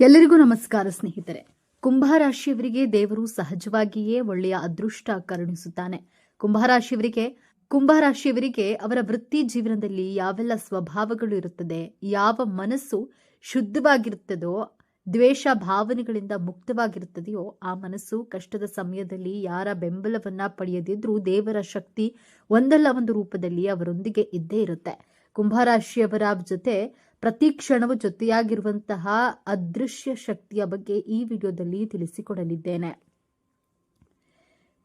ಎಲ್ಲರಿಗೂ ನಮಸ್ಕಾರ ಸ್ನೇಹಿತರೆ. ಕುಂಭರಾಶಿಯವರಿಗೆ ದೇವರು ಸಹಜವಾಗಿಯೇ ಒಳ್ಳೆಯ ಅದೃಷ್ಟ ಕರುಣಿಸುತ್ತಾನೆ. ಕುಂಭರಾಶಿಯವರಿಗೆ ಅವರ ವೃತ್ತಿ ಜೀವನದಲ್ಲಿ ಯಾವೆಲ್ಲ ಸ್ವಭಾವಗಳು ಇರುತ್ತದೆ, ಯಾವ ಮನಸ್ಸು ಶುದ್ಧವಾಗಿರುತ್ತದೋ, ದ್ವೇಷ ಭಾವನೆಗಳಿಂದ ಮುಕ್ತವಾಗಿರುತ್ತದೆಯೋ ಆ ಮನಸ್ಸು ಕಷ್ಟದ ಸಮಯದಲ್ಲಿ ಯಾರ ಬೆಂಬಲವನ್ನ ಪಡೆಯದಿದ್ರೂ ದೇವರ ಶಕ್ತಿ ಒಂದಲ್ಲ ಒಂದು ರೂಪದಲ್ಲಿ ಅವರೊಂದಿಗೆ ಇದ್ದೇ ಇರುತ್ತೆ. ಕುಂಭರಾಶಿಯವರ ಜೊತೆ ಪ್ರತಿ ಕ್ಷಣವೂ ಜೊತೆಯಾಗಿರುವಂತಹ ಅದೃಶ್ಯ ಶಕ್ತಿಯ ಬಗ್ಗೆ ಈ ವಿಡಿಯೋದಲ್ಲಿ ತಿಳಿಸಿಕೊಡಲಿದ್ದೇನೆ.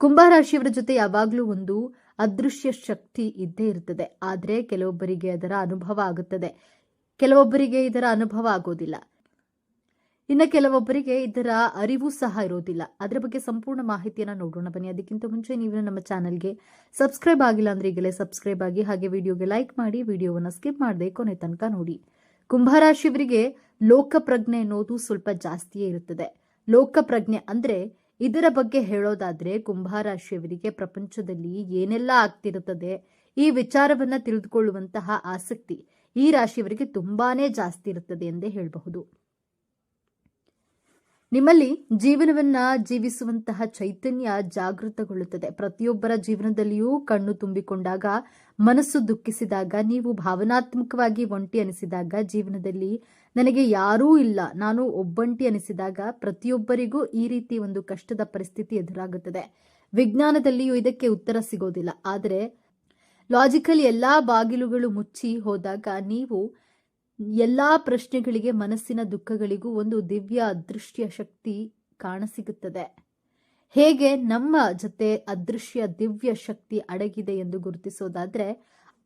ಕುಂಭರಾಶಿಯವರ ಜೊತೆ ಯಾವಾಗಲೂ ಒಂದು ಅದೃಶ್ಯ ಶಕ್ತಿ ಇದ್ದೇ ಇರುತ್ತದೆ. ಆದರೆ ಕೆಲವೊಬ್ಬರಿಗೆ ಅದರ ಅನುಭವ ಆಗುತ್ತದೆ, ಕೆಲವೊಬ್ಬರಿಗೆ ಇದರ ಅನುಭವ ಆಗೋದಿಲ್ಲ, ಇನ್ನು ಕೆಲವೊಬ್ಬರಿಗೆ ಇದರ ಅರಿವು ಸಹ ಇರೋದಿಲ್ಲ. ಅದರ ಬಗ್ಗೆ ಸಂಪೂರ್ಣ ಮಾಹಿತಿಯನ್ನು ನೋಡೋಣ ಬನ್ನಿ. ಅದಕ್ಕಿಂತ ಮುಂಚೆ ನೀವು ನಮ್ಮ ಚಾನಲ್ಗೆ ಸಬ್ಸ್ಕ್ರೈಬ್ ಆಗಿಲ್ಲ ಅಂದ್ರೆ ಈಗಲೇ ಸಬ್ಸ್ಕ್ರೈಬ್ ಆಗಿ, ಹಾಗೆ ವಿಡಿಯೋಗೆ ಲೈಕ್ ಮಾಡಿ, ವಿಡಿಯೋವನ್ನು ಸ್ಕಿಪ್ ಮಾಡದೆ ಕೊನೆ ತನಕ ನೋಡಿ. ಕುಂಭರಾಶಿಯವರಿಗೆ ಲೋಕಪ್ರಜ್ಞೆ ಅನ್ನೋದು ಸ್ವಲ್ಪ ಜಾಸ್ತಿಯೇ ಇರುತ್ತದೆ. ಲೋಕಪ್ರಜ್ಞೆ ಅಂದ್ರೆ ಇದರ ಬಗ್ಗೆ ಹೇಳೋದಾದ್ರೆ ಕುಂಭರಾಶಿಯವರಿಗೆ ಪ್ರಪಂಚದಲ್ಲಿ ಏನೆಲ್ಲ ಆಗ್ತಿರುತ್ತದೆ ಈ ವಿಚಾರವನ್ನ ತಿಳಿದುಕೊಳ್ಳುವಂತಹ ಆಸಕ್ತಿ ಈ ರಾಶಿಯವರಿಗೆ ತುಂಬಾನೇ ಜಾಸ್ತಿ ಇರುತ್ತದೆ ಎಂದೇ ಹೇಳಬಹುದು. ನಿಮ್ಮಲ್ಲಿ ಜೀವನವನ್ನ ಜೀವಿಸುವಂತಹ ಚೈತನ್ಯ ಜಾಗೃತಗೊಳ್ಳುತ್ತದೆ. ಪ್ರತಿಯೊಬ್ಬರ ಜೀವನದಲ್ಲಿಯೂ ಕಣ್ಣು ತುಂಬಿಕೊಂಡಾಗ, ಮನಸ್ಸು ದುಃಖಿಸಿದಾಗ, ನೀವು ಭಾವನಾತ್ಮಕವಾಗಿ ಒಂಟಿ ಅನಿಸಿದಾಗ, ಜೀವನದಲ್ಲಿ ನನಗೆ ಯಾರೂ ಇಲ್ಲ, ನಾನು ಒಬ್ಬಂಟಿ ಅನಿಸಿದಾಗ ಪ್ರತಿಯೊಬ್ಬರಿಗೂ ಈ ರೀತಿ ಒಂದು ಕಷ್ಟದ ಪರಿಸ್ಥಿತಿ ಎದುರಾಗುತ್ತದೆ. ವಿಜ್ಞಾನದಲ್ಲಿಯೂ ಇದಕ್ಕೆ ಉತ್ತರ ಸಿಗೋದಿಲ್ಲ. ಆದರೆ ಲಾಜಿಕಲ್ ಎಲ್ಲಾ ಬಾಗಿಲುಗಳು ಮುಚ್ಚಿ ಹೋದಾಗ ನೀವು ಎಲ್ಲಾ ಪ್ರಶ್ನೆಗಳಿಗೆ, ಮನಸ್ಸಿನ ದುಃಖಗಳಿಗೂ ಒಂದು ದಿವ್ಯ ಅದೃಶ್ಯ ಶಕ್ತಿ ಕಾಣಸಿಗುತ್ತದೆ. ಹೇಗೆ ನಮ್ಮ ಜೊತೆ ಅದೃಶ್ಯ ದಿವ್ಯ ಶಕ್ತಿ ಅಡಗಿದೆ ಎಂದು ಗುರುತಿಸೋದಾದ್ರೆ,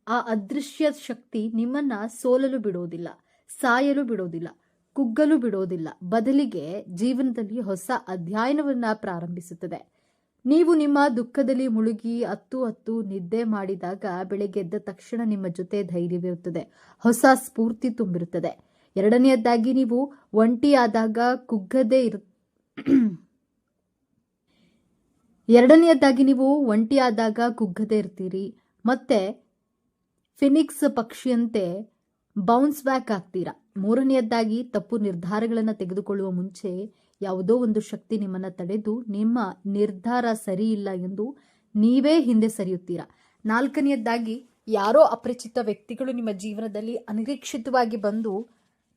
ಆ ಅದೃಶ್ಯ ಶಕ್ತಿ ನಿಮ್ಮನ್ನ ಸೋಲಲು ಬಿಡೋದಿಲ್ಲ, ಸಾಯಲು ಬಿಡೋದಿಲ್ಲ, ಕುಗ್ಗಲು ಬಿಡೋದಿಲ್ಲ. ಬದಲಿಗೆ ಜೀವನದಲ್ಲಿ ಹೊಸ ಅಧ್ಯಯನವನ್ನ ಪ್ರಾರಂಭಿಸುತ್ತದೆ. ನೀವು ನಿಮ್ಮ ದುಃಖದಲ್ಲಿ ಮುಳುಗಿ ಹತ್ತು ನಿದ್ದೆ ಮಾಡಿದಾಗ ಬೆಳಗ್ಗೆ ಎದ್ದ ತಕ್ಷಣ ನಿಮ್ಮ ಜೊತೆ ಧೈರ್ಯವಿರುತ್ತದೆ, ಹೊಸ ಸ್ಫೂರ್ತಿ ತುಂಬಿರುತ್ತದೆ. ಎರಡನೆಯದಾಗಿ ನೀವು ಒಂಟಿಯಾದಾಗ ಕುಗ್ಗದೇ ಇರ್ತೀರಿ. ಮತ್ತೆ ಫಿನಿಕ್ಸ್ ಪಕ್ಷಿಯಂತೆ ಬೌನ್ಸ್ ಬ್ಯಾಕ್ ಆಗ್ತೀರಾ. ಮೂರನೆಯದಾಗಿ ತಪ್ಪು ನಿರ್ಧಾರಗಳನ್ನು ತೆಗೆದುಕೊಳ್ಳುವ ಮುಂಚೆ ಯಾವುದೋ ಒಂದು ಶಕ್ತಿ ನಿಮ್ಮನ್ನ ತಡೆದು ನಿಮ್ಮ ನಿರ್ಧಾರ ಸರಿ ಇಲ್ಲ ಎಂದು ನೀವೇ ಹಿಂದೆ ಸರಿಯುತ್ತೀರಾ. ನಾಲ್ಕನೆಯದಾಗಿ ಯಾರೋ ಅಪರಿಚಿತ ವ್ಯಕ್ತಿಗಳು ನಿಮ್ಮ ಜೀವನದಲ್ಲಿ ಅನಿರೀಕ್ಷಿತವಾಗಿ ಬಂದು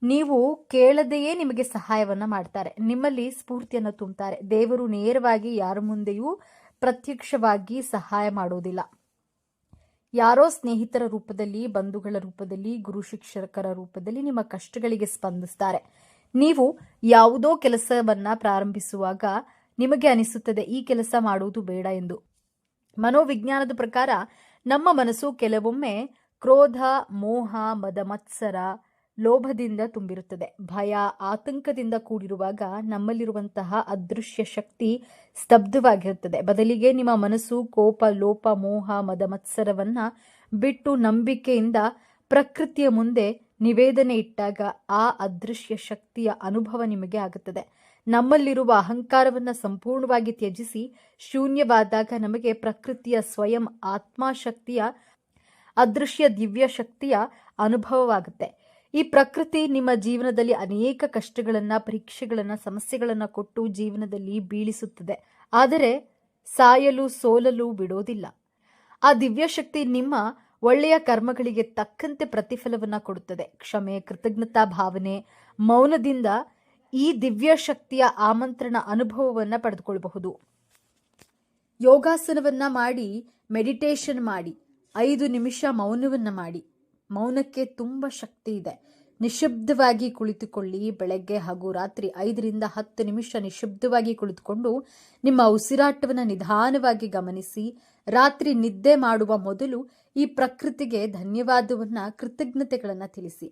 ನೀವು ಕೇಳದೆಯೇ ನಿಮಗೆ ಸಹಾಯವನ್ನ ಮಾಡ್ತಾರೆ, ನಿಮ್ಮಲ್ಲಿ ಸ್ಫೂರ್ತಿಯನ್ನು ತುಂಬುತ್ತಾರೆ. ದೇವರು ನೇರವಾಗಿ ಯಾರ ಮುಂದೆಯೂ ಪ್ರತ್ಯಕ್ಷವಾಗಿ ಸಹಾಯ ಮಾಡೋದಿಲ್ಲ. ಯಾರೋ ಸ್ನೇಹಿತರ ರೂಪದಲ್ಲಿ, ಬಂಧುಗಳ ರೂಪದಲ್ಲಿ, ಗುರು ಶಿಕ್ಷಕರ ರೂಪದಲ್ಲಿ ನಿಮ್ಮ ಕಷ್ಟಗಳಿಗೆ ಸ್ಪಂದಿಸ್ತಾರೆ. ನೀವು ಯಾವುದೋ ಕೆಲಸವನ್ನ ಪ್ರಾರಂಭಿಸುವಾಗ ನಿಮಗೆ ಅನಿಸುತ್ತದೆ ಈ ಕೆಲಸ ಮಾಡುವುದು ಬೇಡ ಎಂದು. ಮನೋವಿಜ್ಞಾನದ ಪ್ರಕಾರ ನಮ್ಮ ಮನಸ್ಸು ಕೆಲವೊಮ್ಮೆ ಕ್ರೋಧ, ಮೋಹ, ಮದ, ಮತ್ಸರ, ಲೋಭದಿಂದ ತುಂಬಿರುತ್ತದೆ. ಭಯ, ಆತಂಕದಿಂದ ಕೂಡಿರುವಾಗ ನಮ್ಮಲ್ಲಿರುವಂತಹ ಅದೃಶ್ಯ ಶಕ್ತಿ ಸ್ತಬ್ಧವಾಗಿರುತ್ತದೆ. ಬದಲಿಗೆ ನಿಮ್ಮ ಮನಸ್ಸು ಕೋಪ, ಲೋಪ, ಮೋಹ, ಮದ, ಮತ್ಸರವನ್ನ ಬಿಟ್ಟು ನಂಬಿಕೆಯಿಂದ ಪ್ರಕೃತಿಯ ಮುಂದೆ ನಿವೇದನೆ ಇಟ್ಟಾಗ ಆ ಅದೃಶ್ಯ ಶಕ್ತಿಯ ಅನುಭವ ನಿಮಗೆ ಆಗುತ್ತದೆ. ನಮ್ಮಲ್ಲಿರುವ ಅಹಂಕಾರವನ್ನ ಸಂಪೂರ್ಣವಾಗಿ ತ್ಯಜಿಸಿ ಶೂನ್ಯವಾದಾಗ ನಮಗೆ ಪ್ರಕೃತಿಯ ಸ್ವಯಂ ಆತ್ಮಶಕ್ತಿಯ ಅದೃಶ್ಯ ದಿವ್ಯ ಶಕ್ತಿಯ ಅನುಭವವಾಗುತ್ತೆ. ಈ ಪ್ರಕೃತಿ ನಿಮ್ಮ ಜೀವನದಲ್ಲಿ ಅನೇಕ ಕಷ್ಟಗಳನ್ನ, ಪರೀಕ್ಷೆಗಳನ್ನ, ಸಮಸ್ಯೆಗಳನ್ನ ಕೊಟ್ಟು ಜೀವನದಲ್ಲಿ ಬೀಳಿಸುತ್ತದೆ. ಆದರೆ ಸಾಯಲು, ಸೋಲಲು ಬಿಡೋದಿಲ್ಲ. ಆ ದಿವ್ಯ ಶಕ್ತಿ ನಿಮ್ಮ ಒಳ್ಳೆಯ ಕರ್ಮಗಳಿಗೆ ತಕ್ಕಂತೆ ಪ್ರತಿಫಲವನ್ನ ಕೊಡುತ್ತದೆ. ಕ್ಷಮೆ, ಕೃತಜ್ಞತಾ ಭಾವನೆ, ಮೌನದಿಂದ ಈ ದಿವ್ಯ ಶಕ್ತಿಯ ಆಮಂತ್ರಣ ಅನುಭವವನ್ನ ಪಡೆದುಕೊಳ್ಳಬಹುದು. ಯೋಗಾಸನವನ್ನ ಮಾಡಿ, ಮೆಡಿಟೇಷನ್ ಮಾಡಿ, 5 ನಿಮಿಷ ಮೌನವನ್ನ ಮಾಡಿ. ಮೌನಕ್ಕೆ ತುಂಬ ಶಕ್ತಿ ಇದೆ. ನಿಶಬ್ದವಾಗಿ ಕುಳಿತುಕೊಳ್ಳಿ. ಬೆಳಗ್ಗೆ ಹಾಗೂ ರಾತ್ರಿ 5ರಿಂದ 10 ನಿಮಿಷ ನಿಶಬ್ದವಾಗಿ ಕುಳಿತುಕೊಂಡು ನಿಮ್ಮ ಉಸಿರಾಟವನ್ನು ನಿಧಾನವಾಗಿ ಗಮನಿಸಿ. ರಾತ್ರಿ ನಿದ್ದೆ ಮಾಡುವ ಮೊದಲು ಈ ಪ್ರಕೃತಿಗೆ ಧನ್ಯವಾದವನ್ನ, ಕೃತಜ್ಞತೆಗಳನ್ನ ತಿಳಿಸಿ.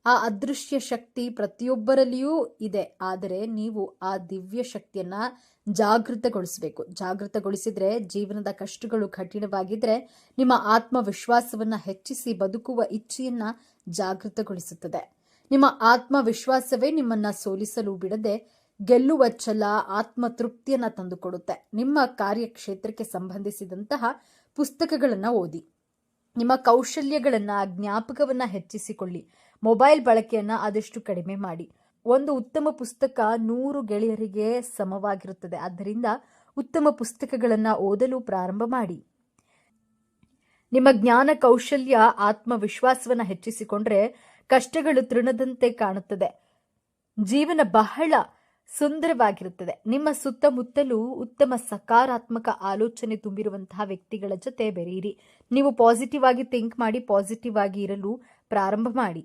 ಆ ಅದೃಶ್ಯ ಶಕ್ತಿ ಪ್ರತಿಯೊಬ್ಬರಲ್ಲಿಯೂ ಇದೆ. ಆದರೆ ನೀವು ಆ ದಿವ್ಯ ಶಕ್ತಿಯನ್ನ ಜಾಗೃತಗೊಳಿಸಬೇಕು. ಜಾಗೃತಗೊಳಿಸಿದ್ರೆ ಜೀವನದ ಕಷ್ಟಗಳು ಕಠಿಣವಾಗಿದ್ರೆ ನಿಮ್ಮ ಆತ್ಮವಿಶ್ವಾಸವನ್ನ ಹೆಚ್ಚಿಸಿ ಬದುಕುವ ಇಚ್ಛೆಯನ್ನ ಜಾಗೃತಗೊಳಿಸುತ್ತದೆ. ನಿಮ್ಮ ಆತ್ಮವಿಶ್ವಾಸವೇ ನಿಮ್ಮನ್ನ ಸೋಲಿಸಲು ಬಿಡದೆ ಗೆಲ್ಲುವ ಛಲ, ಆತ್ಮತೃಪ್ತಿಯನ್ನ ತಂದುಕೊಡುತ್ತೆ. ನಿಮ್ಮ ಕಾರ್ಯಕ್ಷೇತ್ರಕ್ಕೆ ಸಂಬಂಧಿಸಿದಂತಹ ಪುಸ್ತಕಗಳನ್ನ ಓದಿ. ನಿಮ್ಮ ಕೌಶಲ್ಯಗಳನ್ನ, ಜ್ಞಾಪಕವನ್ನ ಹೆಚ್ಚಿಸಿಕೊಳ್ಳಿ. ಮೊಬೈಲ್ ಬಳಕೆಯನ್ನ ಆದಷ್ಟು ಕಡಿಮೆ ಮಾಡಿ. ಒಂದು ಉತ್ತಮ ಪುಸ್ತಕ 100 ಗೆಳೆಯರಿಗೆ ಸಮವಾಗಿರುತ್ತದೆ. ಆದ್ದರಿಂದ ಉತ್ತಮ ಪುಸ್ತಕಗಳನ್ನು ಓದಲು ಪ್ರಾರಂಭ ಮಾಡಿ. ನಿಮ್ಮ ಜ್ಞಾನ ಕೌಶಲ್ಯ ಆತ್ಮವಿಶ್ವಾಸವನ್ನು ಹೆಚ್ಚಿಸಿಕೊಂಡ್ರೆ ಕಷ್ಟಗಳು ತೃಣದಂತೆ ಕಾಣುತ್ತದೆ. ಜೀವನ ಬಹಳ ಸುಂದರವಾಗಿರುತ್ತದೆ. ನಿಮ್ಮ ಸುತ್ತಮುತ್ತಲೂ ಉತ್ತಮ ಸಕಾರಾತ್ಮಕ ಆಲೋಚನೆ ತುಂಬಿರುವಂತಹ ವ್ಯಕ್ತಿಗಳ ಜೊತೆ ಬೆರೆಯಿರಿ. ನೀವು ಪಾಸಿಟಿವ್ ಆಗಿ ಥಿಂಕ್ ಮಾಡಿ, ಪಾಸಿಟಿವ್ ಆಗಿ ಇರಲು ಪ್ರಾರಂಭ ಮಾಡಿ.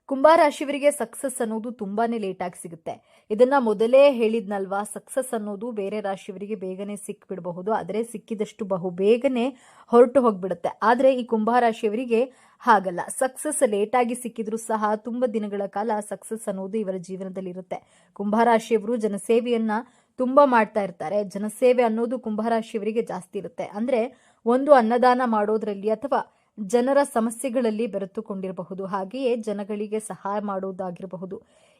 ಕುಂಭರಾಶಿಯವರಿಗೆ ಸಕ್ಸಸ್ ಅನ್ನೋದು ತುಂಬಾನೇ ಲೇಟ್ ಆಗಿ ಸಿಗುತ್ತೆ. ಇದನ್ನ ಮೊದಲೇ ಹೇಳಿದ್ನಲ್ವಾ, ಸಕ್ಸಸ್ ಅನ್ನೋದು ಬೇರೆ ರಾಶಿಯವರಿಗೆ ಬೇಗನೆ ಸಿಕ್ಬಿಡಬಹುದು, ಆದರೆ ಸಿಕ್ಕಿದಷ್ಟು ಬಹು ಬೇಗನೆ ಹೊರಟು ಹೋಗ್ಬಿಡುತ್ತೆ. ಆದ್ರೆ ಈ ಕುಂಭರಾಶಿಯವರಿಗೆ ಹಾಗಲ್ಲ. ಸಕ್ಸಸ್ ಲೇಟ್ ಆಗಿ ಸಿಕ್ಕಿದ್ರು ಸಹ ತುಂಬಾ ದಿನಗಳ ಕಾಲ ಸಕ್ಸಸ್ ಅನ್ನೋದು ಇವರ ಜೀವನದಲ್ಲಿ ಇರುತ್ತೆ. ಕುಂಭರಾಶಿಯವರು ಜನಸೇವೆಯನ್ನ ತುಂಬಾ ಮಾಡ್ತಾ ಇರ್ತಾರೆ. ಜನಸೇವೆ ಅನ್ನೋದು ಕುಂಭರಾಶಿಯವರಿಗೆ ಜಾಸ್ತಿ ಇರುತ್ತೆ. ಅಂದ್ರೆ ಒಂದು ಅನ್ನದಾನ ಮಾಡೋದ್ರಲ್ಲಿ ಅಥವಾ ಜನರ ಸಮಸ್ಯೆಗಳಲ್ಲಿ ಬೆರೆತುಕೊಂಡಿರಬಹುದು, ಹಾಗೆಯೇ ಜನಗಳಿಗೆ ಸಹಾಯ ಮಾಡುವುದಾಗಿರಬಹುದು.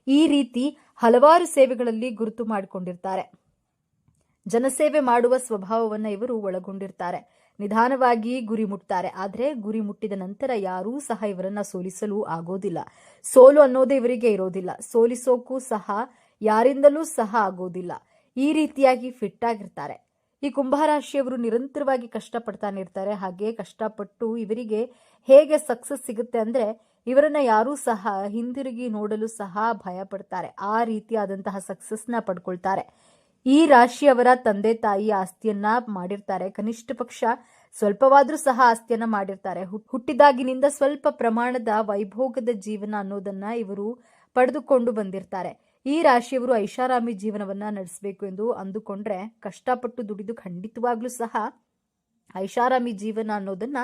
ಈ ರೀತಿ ಹಲವಾರು ಸೇವೆಗಳಲ್ಲಿ ಗುರುತು ಮಾಡಿಕೊಂಡಿರ್ತಾರೆ. ಜನಸೇವೆ ಮಾಡುವ ಸ್ವಭಾವವನ್ನು ಇವರು ಒಳಗೊಂಡಿರ್ತಾರೆ. ನಿಧಾನವಾಗಿ ಗುರಿ ಮುಟ್ತಾರೆ. ಆದರೆ ಗುರಿ ಮುಟ್ಟಿದ ನಂತರ ಯಾರೂ ಸಹ ಇವರನ್ನ ಸೋಲಿಸಲು ಆಗೋದಿಲ್ಲ. ಸೋಲು ಅನ್ನೋದೇ ಇವರಿಗೆ ಇರೋದಿಲ್ಲ. ಸೋಲಿಸೋಕ್ಕೂ ಸಹ ಯಾರಿಂದಲೂ ಸಹ ಆಗೋದಿಲ್ಲ. ಈ ರೀತಿಯಾಗಿ ಫಿಟ್ ಆಗಿರ್ತಾರೆ. ಈ ಕುಂಭರಾಶಿಯವರು ನಿರಂತರವಾಗಿ ಕಷ್ಟಪಡ್ತಾನೆ ಇರ್ತಾರೆ. ಹಾಗೆ ಕಷ್ಟಪಟ್ಟು ಇವರಿಗೆ ಹೇಗೆ ಸಕ್ಸಸ್ ಸಿಗುತ್ತೆ ಅಂದ್ರೆ ಇವರನ್ನ ಯಾರೂ ಸಹ ಹಿಂದಿರುಗಿ ನೋಡಲು ಸಹ ಭಯ ಪಡ್ತಾರೆ. ಆ ರೀತಿಯಾದಂತಹ ಸಕ್ಸಸ್ನ ಪಡ್ಕೊಳ್ತಾರೆ. ಈ ರಾಶಿಯವರ ತಂದೆ ತಾಯಿ ಆಸ್ತಿಯನ್ನ ಮಾಡಿರ್ತಾರೆ. ಕನಿಷ್ಠ ಪಕ್ಷ ಸ್ವಲ್ಪವಾದ್ರೂ ಸಹ ಆಸ್ತಿಯನ್ನ ಮಾಡಿರ್ತಾರೆ. ಹುಟ್ಟಿದಾಗಿನಿಂದ ಸ್ವಲ್ಪ ಪ್ರಮಾಣದ ವೈಭೋಗದ ಜೀವನ ಅನ್ನೋದನ್ನ ಇವರು ಪಡೆದುಕೊಂಡು ಬಂದಿರ್ತಾರೆ. ಈ ರಾಶಿಯವರು ಐಷಾರಾಮಿ ಜೀವನವನ್ನ ನಡೆಸಬೇಕು ಎಂದು ಅಂದುಕೊಂಡ್ರೆ ಕಷ್ಟಪಟ್ಟು ದುಡಿದು ಖಂಡಿತವಾಗ್ಲೂ ಸಹ ಐಷಾರಾಮಿ ಜೀವನ ಅನ್ನೋದನ್ನ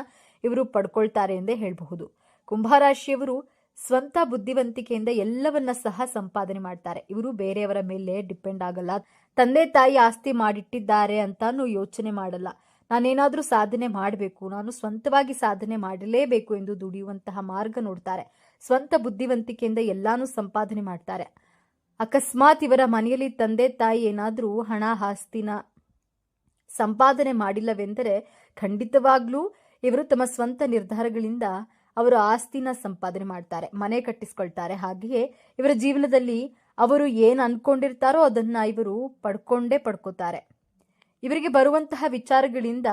ಇವರು ಪಡ್ಕೊಳ್ತಾರೆ ಎಂದೇ ಹೇಳಬಹುದು. ಕುಂಭರಾಶಿಯವರು ಸ್ವಂತ ಬುದ್ಧಿವಂತಿಕೆಯಿಂದ ಎಲ್ಲವನ್ನ ಸಹ ಸಂಪಾದನೆ ಮಾಡ್ತಾರೆ. ಇವರು ಬೇರೆಯವರ ಮೇಲೆ ಡಿಪೆಂಡ್ ಆಗಲ್ಲ. ತಂದೆ ತಾಯಿ ಆಸ್ತಿ ಮಾಡಿಟ್ಟಿದ್ದಾರೆ ಅಂತಾನು ಯೋಚನೆ ಮಾಡಲ್ಲ. ನಾನೇನಾದ್ರೂ ಸಾಧನೆ ಮಾಡಬೇಕು, ನಾನು ಸ್ವಂತವಾಗಿ ಸಾಧನೆ ಮಾಡಲೇಬೇಕು ಎಂದು ದುಡಿಯುವಂತಹ ಮಾರ್ಗ ನೋಡ್ತಾರೆ. ಸ್ವಂತ ಬುದ್ಧಿವಂತಿಕೆಯಿಂದ ಎಲ್ಲಾನು ಸಂಪಾದನೆ ಮಾಡ್ತಾರೆ. ಅಕಸ್ಮಾತ್ ಇವರ ಮನೆಯಲ್ಲಿ ತಂದೆ ತಾಯಿ ಏನಾದ್ರೂ ಹಣ ಆಸ್ತಿನ ಸಂಪಾದನೆ ಮಾಡಿಲ್ಲವೆಂದರೆ ಖಂಡಿತವಾಗ್ಲೂ ಇವರು ತಮ್ಮ ಸ್ವಂತ ನಿರ್ಧಾರಗಳಿಂದ ಅವರು ಆಸ್ತಿನ ಸಂಪಾದನೆ ಮಾಡ್ತಾರೆ, ಮನೆ ಕಟ್ಟಿಸ್ಕೊಳ್ತಾರೆ. ಹಾಗೆಯೇ ಇವರ ಜೀವನದಲ್ಲಿ ಅವರು ಏನು ಅನ್ಕೊಂಡಿರ್ತಾರೋ ಅದನ್ನ ಇವರು ಪಡ್ಕೋತಾರೆ. ಇವರಿಗೆ ಬರುವಂತಹ ವಿಚಾರಗಳಿಂದ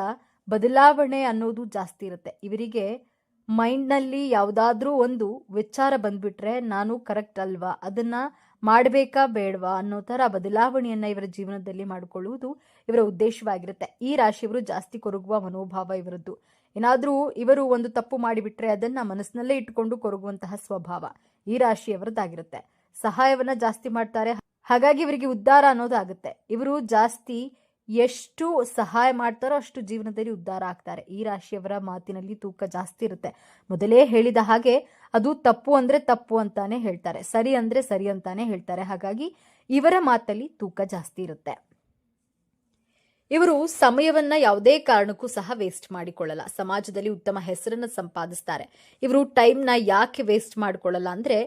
ಬದಲಾವಣೆ ಅನ್ನೋದು ಜಾಸ್ತಿ ಇರುತ್ತೆ. ಇವರಿಗೆ ಮೈಂಡ್ನಲ್ಲಿ ಯಾವುದಾದ್ರೂ ಒಂದು ವಿಚಾರ ಬಂದ್ಬಿಟ್ರೆ ನಾನು ಕರೆಕ್ಟ್ ಅಲ್ವಾ, ಅದನ್ನ ಮಾಡಬೇಕಾ ಬೇಡವಾ ಅನ್ನೋ ತರ ಬದಲಾವಣೆಯನ್ನ ಇವರ ಜೀವನದಲ್ಲಿ ಮಾಡಿಕೊಳ್ಳುವುದು ಇವರ ಉದ್ದೇಶವಾಗಿರುತ್ತೆ. ಈ ರಾಶಿಯವರು ಜಾಸ್ತಿ ಕೊರಗುವ ಮನೋಭಾವ ಇವರದ್ದು. ಏನಾದ್ರೂ ಇವರು ಒಂದು ತಪ್ಪು ಮಾಡಿಬಿಟ್ರೆ ಅದನ್ನ ಮನಸ್ಸಿನಲ್ಲೇ ಇಟ್ಟುಕೊಂಡು ಕೊರಗುವಂತಹ ಸ್ವಭಾವ ಈ ರಾಶಿಯವರದ್ದಾಗಿರುತ್ತೆ. ಸಹಾಯವನ್ನ ಜಾಸ್ತಿ ಮಾಡ್ತಾರೆ. ಹಾಗಾಗಿ ಇವರಿಗೆ ಉದ್ಧಾರ ಅನ್ನೋದಾಗುತ್ತೆ. ಇವರು ಜಾಸ್ತಿ ಎಷ್ಟು ಸಹಾಯ ಮಾಡ್ತಾರೋ ಅಷ್ಟು ಜೀವನದಲ್ಲಿ ಉದ್ಧಾರ ಆಗ್ತಾರೆ. ಈ ರಾಶಿಯವರ ಮಾತಿನಲ್ಲಿ ತೂಕ ಜಾಸ್ತಿ ಇರುತ್ತೆ. ಮೊದಲೇ ಹೇಳಿದ ಹಾಗೆ ಅದು ತಪ್ಪು ಅಂದ್ರೆ ತಪ್ಪು ಅಂತಾನೆ ಹೇಳ್ತಾರೆ, ಸರಿ ಅಂದ್ರೆ ಸರಿ ಅಂತಾನೆ ಹೇಳ್ತಾರೆ. ಹಾಗಾಗಿ ಇವರ ಮಾತಲ್ಲಿ ತೂಕ ಜಾಸ್ತಿ ಇರುತ್ತೆ. ಇವರು ಸಮಯವನ್ನ ಯಾವುದೇ ಕಾರಣಕ್ಕೂ ಸಹ ವೇಸ್ಟ್ ಮಾಡಿಕೊಳ್ಳಲ್ಲ. ಸಮಾಜದಲ್ಲಿ ಉತ್ತಮ ಹೆಸರನ್ನ ಸಂಪಾದಿಸ್ತಾರೆ. ಇವರು ಟೈಮ್ನ ಯಾಕೆ ವೇಸ್ಟ್ ಮಾಡಿಕೊಳ್ಳಲ್ಲ ಅಂದ್ರೆ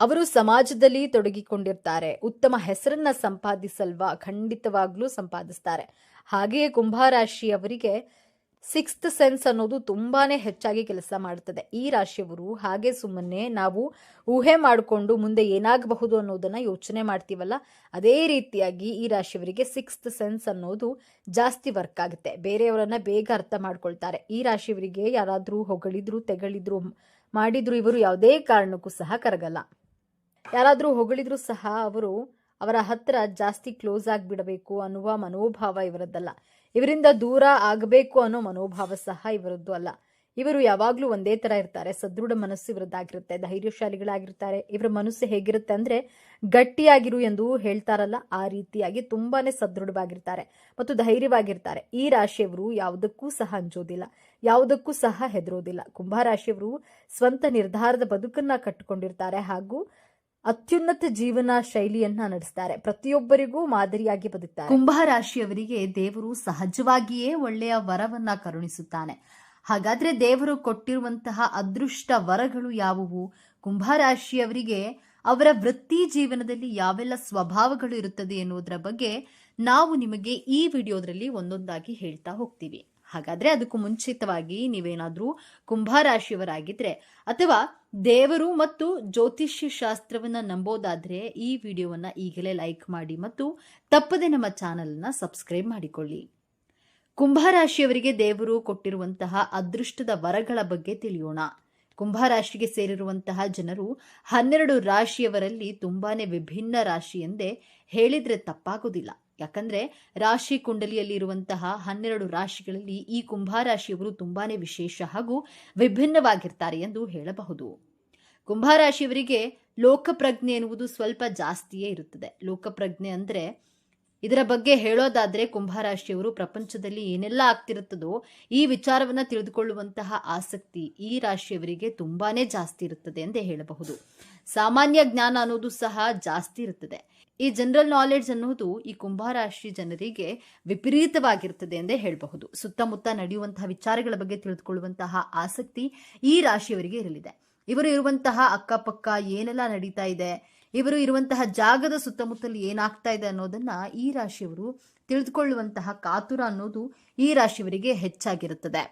ಅವರು ಸಮಾಜದಲ್ಲಿ ತೊಡಗಿಕೊಂಡಿರ್ತಾರೆ. ಉತ್ತಮ ಹೆಸರನ್ನ ಸಂಪಾದಿಸಲ್ವಾ, ಖಂಡಿತವಾಗ್ಲೂ ಸಂಪಾದಿಸ್ತಾರೆ. ಹಾಗೆಯೇ ಕುಂಭರಾಶಿಯವರಿಗೆ ಸಿಕ್ಸ್ತ್ ಸೆನ್ಸ್ ಅನ್ನೋದು ತುಂಬಾನೇ ಹೆಚ್ಚಾಗಿ ಕೆಲಸ ಮಾಡುತ್ತದೆ. ಈ ರಾಶಿಯವರು ಹಾಗೆ ಸುಮ್ಮನೆ ನಾವು ಊಹೆ ಮಾಡಿಕೊಂಡು ಮುಂದೆ ಏನಾಗಬಹುದು ಅನ್ನೋದನ್ನ ಯೋಚನೆ ಮಾಡ್ತೀವಲ್ಲ, ಅದೇ ರೀತಿಯಾಗಿ ಈ ರಾಶಿಯವರಿಗೆ ಸಿಕ್ಸ್ತ್ ಸೆನ್ಸ್ ಅನ್ನೋದು ಜಾಸ್ತಿ ವರ್ಕ್ ಆಗುತ್ತೆ. ಬೇರೆಯವರನ್ನ ಬೇಗ ಅರ್ಥ ಮಾಡ್ಕೊಳ್ತಾರೆ. ಈ ರಾಶಿಯವರಿಗೆ ಯಾರಾದ್ರೂ ಹೊಗಳಿದ್ರು, ತೆಗಳಿದ್ರು, ಮಾಡಿದ್ರು ಇವರು ಯಾವುದೇ ಕಾರಣಕ್ಕೂ ಸಹ ಕರಗಲ್ಲ. ಯಾರಾದ್ರೂ ಹೊಗಳಿದ್ರು ಸಹ ಅವರು ಅವರ ಹತ್ರ ಜಾಸ್ತಿ ಕ್ಲೋಸ್ ಆಗಿಬಿಡಬೇಕು ಅನ್ನುವ ಮನೋಭಾವ ಇವರದ್ದಲ್ಲ. ಇವರಿಂದ ದೂರ ಆಗಬೇಕು ಅನ್ನೋ ಮನೋಭಾವ ಸಹ ಇವರದ್ದು ಅಲ್ಲ. ಇವರು ಯಾವಾಗ್ಲೂ ಒಂದೇ ತರ ಇರ್ತಾರೆ. ಸದೃಢ ಮನಸ್ಸು ಇವರದ್ದಾಗಿರುತ್ತೆ. ಧೈರ್ಯಶಾಲಿಗಳಾಗಿರ್ತಾರೆ. ಇವರ ಮನಸ್ಸು ಹೇಗಿರುತ್ತೆ ಅಂದ್ರೆ ಗಟ್ಟಿಯಾಗಿರು ಎಂದು ಹೇಳ್ತಾರಲ್ಲ, ಆ ರೀತಿಯಾಗಿ ತುಂಬಾನೇ ಸದೃಢವಾಗಿರ್ತಾರೆ ಮತ್ತು ಧೈರ್ಯವಾಗಿರ್ತಾರೆ. ಈ ರಾಶಿಯವರು ಯಾವುದಕ್ಕೂ ಸಹ ಅಂಜೋದಿಲ್ಲ, ಯಾವುದಕ್ಕೂ ಸಹ ಹೆದರೋದಿಲ್ಲ. ಕುಂಭರಾಶಿಯವರು ಸ್ವಂತ ನಿರ್ಧಾರದ ಬದುಕನ್ನ ಕಟ್ಟಿಕೊಂಡಿರ್ತಾರೆ ಹಾಗೂ ಅತ್ಯುನ್ನತ ಜೀವನ ಶೈಲಿಯನ್ನ ನಡೆಸ್ತಾರೆ. ಪ್ರತಿಯೊಬ್ಬರಿಗೂ ಮಾದರಿಯಾಗಿ ಬದುಕ್ತಾರೆ. ಕುಂಭರಾಶಿಯವರಿಗೆ ದೇವರು ಸಹಜವಾಗಿಯೇ ಒಳ್ಳೆಯ ವರವನ್ನ ಕರುಣಿಸುತ್ತಾನೆ. ಹಾಗಾದ್ರೆ ದೇವರು ಕೊಟ್ಟಿರುವಂತಹ ಅದೃಷ್ಟ ವರಗಳು ಯಾವುವು? ಕುಂಭರಾಶಿಯವರಿಗೆ ಅವರ ವೃತ್ತಿ ಜೀವನದಲ್ಲಿ ಯಾವೆಲ್ಲ ಸ್ವಭಾವಗಳು ಇರುತ್ತದೆ ಎನ್ನುವುದರ ಬಗ್ಗೆ ನಾವು ನಿಮಗೆ ಈ ವಿಡಿಯೋದಲ್ಲಿ ಒಂದೊಂದಾಗಿ ಹೇಳ್ತಾ ಹೋಗ್ತೀವಿ. ಹಾಗಾದ್ರೆ ಅದಕ್ಕೂ ಮುಂಚಿತವಾಗಿ ನೀವೇನಾದ್ರೂ ಕುಂಭರಾಶಿಯವರಾಗಿದ್ರೆ ಅಥವಾ ದೇವರು ಮತ್ತು ಜ್ಯೋತಿಷ್ಯ ಶಾಸ್ತ್ರವನ್ನ ನಂಬೋದಾದ್ರೆ ಈ ವಿಡಿಯೋವನ್ನ ಈಗಲೇ ಲೈಕ್ ಮಾಡಿ ಮತ್ತು ತಪ್ಪದೆ ನಮ್ಮ ಚಾನೆಲ್ನ ಸಬ್ಸ್ಕ್ರೈಬ್ ಮಾಡಿಕೊಳ್ಳಿ. ಕುಂಭರಾಶಿಯವರಿಗೆ ದೇವರು ಕೊಟ್ಟಿರುವಂತಹ ಅದೃಷ್ಟದ ವರಗಳ ಬಗ್ಗೆ ತಿಳಿಯೋಣ. ಕುಂಭರಾಶಿಗೆ ಸೇರಿರುವಂತಹ ಜನರು 12 ರಾಶಿಯವರಲ್ಲಿ ತುಂಬಾನೇ ವಿಭಿನ್ನ ರಾಶಿ ಎಂದೇ ಹೇಳಿದ್ರೆ ತಪ್ಪಾಗೋದಿಲ್ಲ. ಯಾಕಂದ್ರೆ ರಾಶಿ ಕುಂಡಲಿಯಲ್ಲಿ ಇರುವಂತಹ 12 ರಾಶಿಗಳಲ್ಲಿ ಈ ಕುಂಭರಾಶಿಯವರು ತುಂಬಾನೇ ವಿಶೇಷ ಹಾಗೂ ವಿಭಿನ್ನವಾಗಿರ್ತಾರೆ ಎಂದು ಹೇಳಬಹುದು. ಕುಂಭರಾಶಿಯವರಿಗೆ ಲೋಕಪ್ರಜ್ಞೆ ಎನ್ನುವುದು ಸ್ವಲ್ಪ ಜಾಸ್ತಿಯೇ ಇರುತ್ತದೆ. ಲೋಕಪ್ರಜ್ಞೆ ಅಂದ್ರೆ ಇದರ ಬಗ್ಗೆ ಹೇಳೋದಾದ್ರೆ ಕುಂಭರಾಶಿಯವರು ಪ್ರಪಂಚದಲ್ಲಿ ಏನೆಲ್ಲ ಆಗ್ತಿರುತ್ತದೋ ಈ ವಿಚಾರವನ್ನ ತಿಳಿದುಕೊಳ್ಳುವಂತಹ ಆಸಕ್ತಿ ಈ ರಾಶಿಯವರಿಗೆ ತುಂಬಾನೇ ಜಾಸ್ತಿ ಇರುತ್ತದೆ ಎಂದೇ ಹೇಳಬಹುದು. ಸಾಮಾನ್ಯ ಜ್ಞಾನ ಅನ್ನೋದು ಸಹ ಜಾಸ್ತಿ ಇರುತ್ತದೆ. ಈ ಜನರಲ್ ನಾಲೆಡ್ಜ್ ಅನ್ನೋದು ಈ ಕುಂಭರಾಶಿ ಜನರಿಗೆ ವಿಪರೀತವಾಗಿರುತ್ತದೆ ಎಂದೇ ಹೇಳಬಹುದು. ಸುತ್ತಮುತ್ತ ನಡೆಯುವಂತಹ ವಿಚಾರಗಳ ಬಗ್ಗೆ ತಿಳಿದುಕೊಳ್ಳುವಂತಹ ಆಸಕ್ತಿ ಈ ರಾಶಿಯವರಿಗೆ ಇರಲಿದೆ. ಇವರು ಇರುವಂತಹ ಅಕ್ಕಪಕ್ಕ ಏನೆಲ್ಲ ನಡೀತಾ ಇದೆ, ಇವರು ಇರುವಂತಹ ಜಾಗದ ಸುತ್ತಮುತ್ತಲು ಏನಾಗ್ತಾ ಇದೆ ಅನ್ನೋದನ್ನ ಈ ರಾಶಿಯವರು ತಿಳಿದುಕೊಳ್ಳುವಂತಹ ಕಾತುರ ಅನ್ನೋದು ಈ ರಾಶಿಯವರಿಗೆ ಹೆಚ್ಚಾಗಿರುತ್ತದೆ.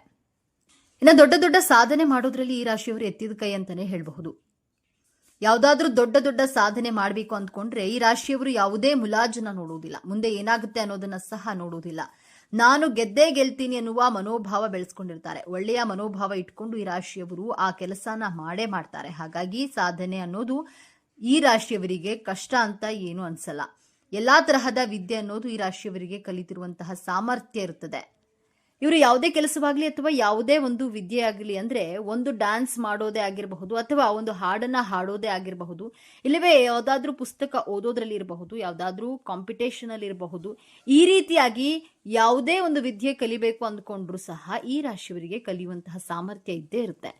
ಇನ್ನು ದೊಡ್ಡ ದೊಡ್ಡ ಸಾಧನೆ ಮಾಡೋದ್ರಲ್ಲಿ ಈ ರಾಶಿಯವರು ಎತ್ತಿದ ಕೈ ಅಂತಾನೆ ಹೇಳಬಹುದು. ಯಾವುದಾದ್ರೂ ದೊಡ್ಡ ದೊಡ್ಡ ಸಾಧನೆ ಮಾಡಬೇಕು ಅಂದ್ಕೊಂಡ್ರೆ ಈ ರಾಶಿಯವರು ಯಾವುದೇ ಮುಲಾಜನ್ನ ನೋಡುವುದಿಲ್ಲ. ಮುಂದೆ ಏನಾಗುತ್ತೆ ಅನ್ನೋದನ್ನ ಸಹ ನೋಡುವುದಿಲ್ಲ. ನಾನು ಗೆದ್ದೇ ಗೆಲ್ತೀನಿ ಎನ್ನುವ ಮನೋಭಾವ ಬೆಳೆಸ್ಕೊಂಡಿರ್ತಾರೆ. ಒಳ್ಳೆಯ ಮನೋಭಾವ ಇಟ್ಕೊಂಡು ಈ ರಾಶಿಯವರು ಆ ಕೆಲಸನ ಮಾಡೇ ಮಾಡ್ತಾರೆ. ಹಾಗಾಗಿ ಸಾಧನೆ ಅನ್ನೋದು ಈ ರಾಶಿಯವರಿಗೆ ಕಷ್ಟ ಅಂತ ಏನು ಅನ್ಸಲ್ಲ. ಎಲ್ಲಾ ತರಹದ ವಿದ್ಯೆ ಅನ್ನೋದು ಈ ರಾಶಿಯವರಿಗೆ ಕಲಿತಿರುವಂತಹ ಸಾಮರ್ಥ್ಯ ಇರುತ್ತದೆ. ಇವರು ಯಾವುದೇ ಕೆಲಸವಾಗ್ಲಿ ಅಥವಾ ಯಾವುದೇ ಒಂದು ವಿದ್ಯೆ ಆಗಲಿ ಅಂದ್ರೆ ಒಂದು ಡ್ಯಾನ್ಸ್ ಮಾಡೋದೇ ಆಗಿರಬಹುದು ಅಥವಾ ಒಂದು ಹಾಡನ್ನ ಹಾಡೋದೇ ಆಗಿರಬಹುದು, ಇಲ್ಲವೇ ಯಾವ್ದಾದ್ರೂ ಪುಸ್ತಕ ಓದೋದ್ರಲ್ಲಿ ಇರಬಹುದು, ಯಾವ್ದಾದ್ರೂ ಕಾಂಪಿಟೇಷನ್ ಅಲ್ಲಿ ಇರಬಹುದು. ಈ ರೀತಿಯಾಗಿ ಯಾವುದೇ ಒಂದು ವಿದ್ಯೆ ಕಲಿಬೇಕು ಅಂದ್ಕೊಂಡ್ರು ಸಹ ಈ ರಾಶಿಯವರಿಗೆ ಕಲಿಯುವಂತಹ ಸಾಮರ್ಥ್ಯ ಇದ್ದೇ ಇರುತ್ತೆ.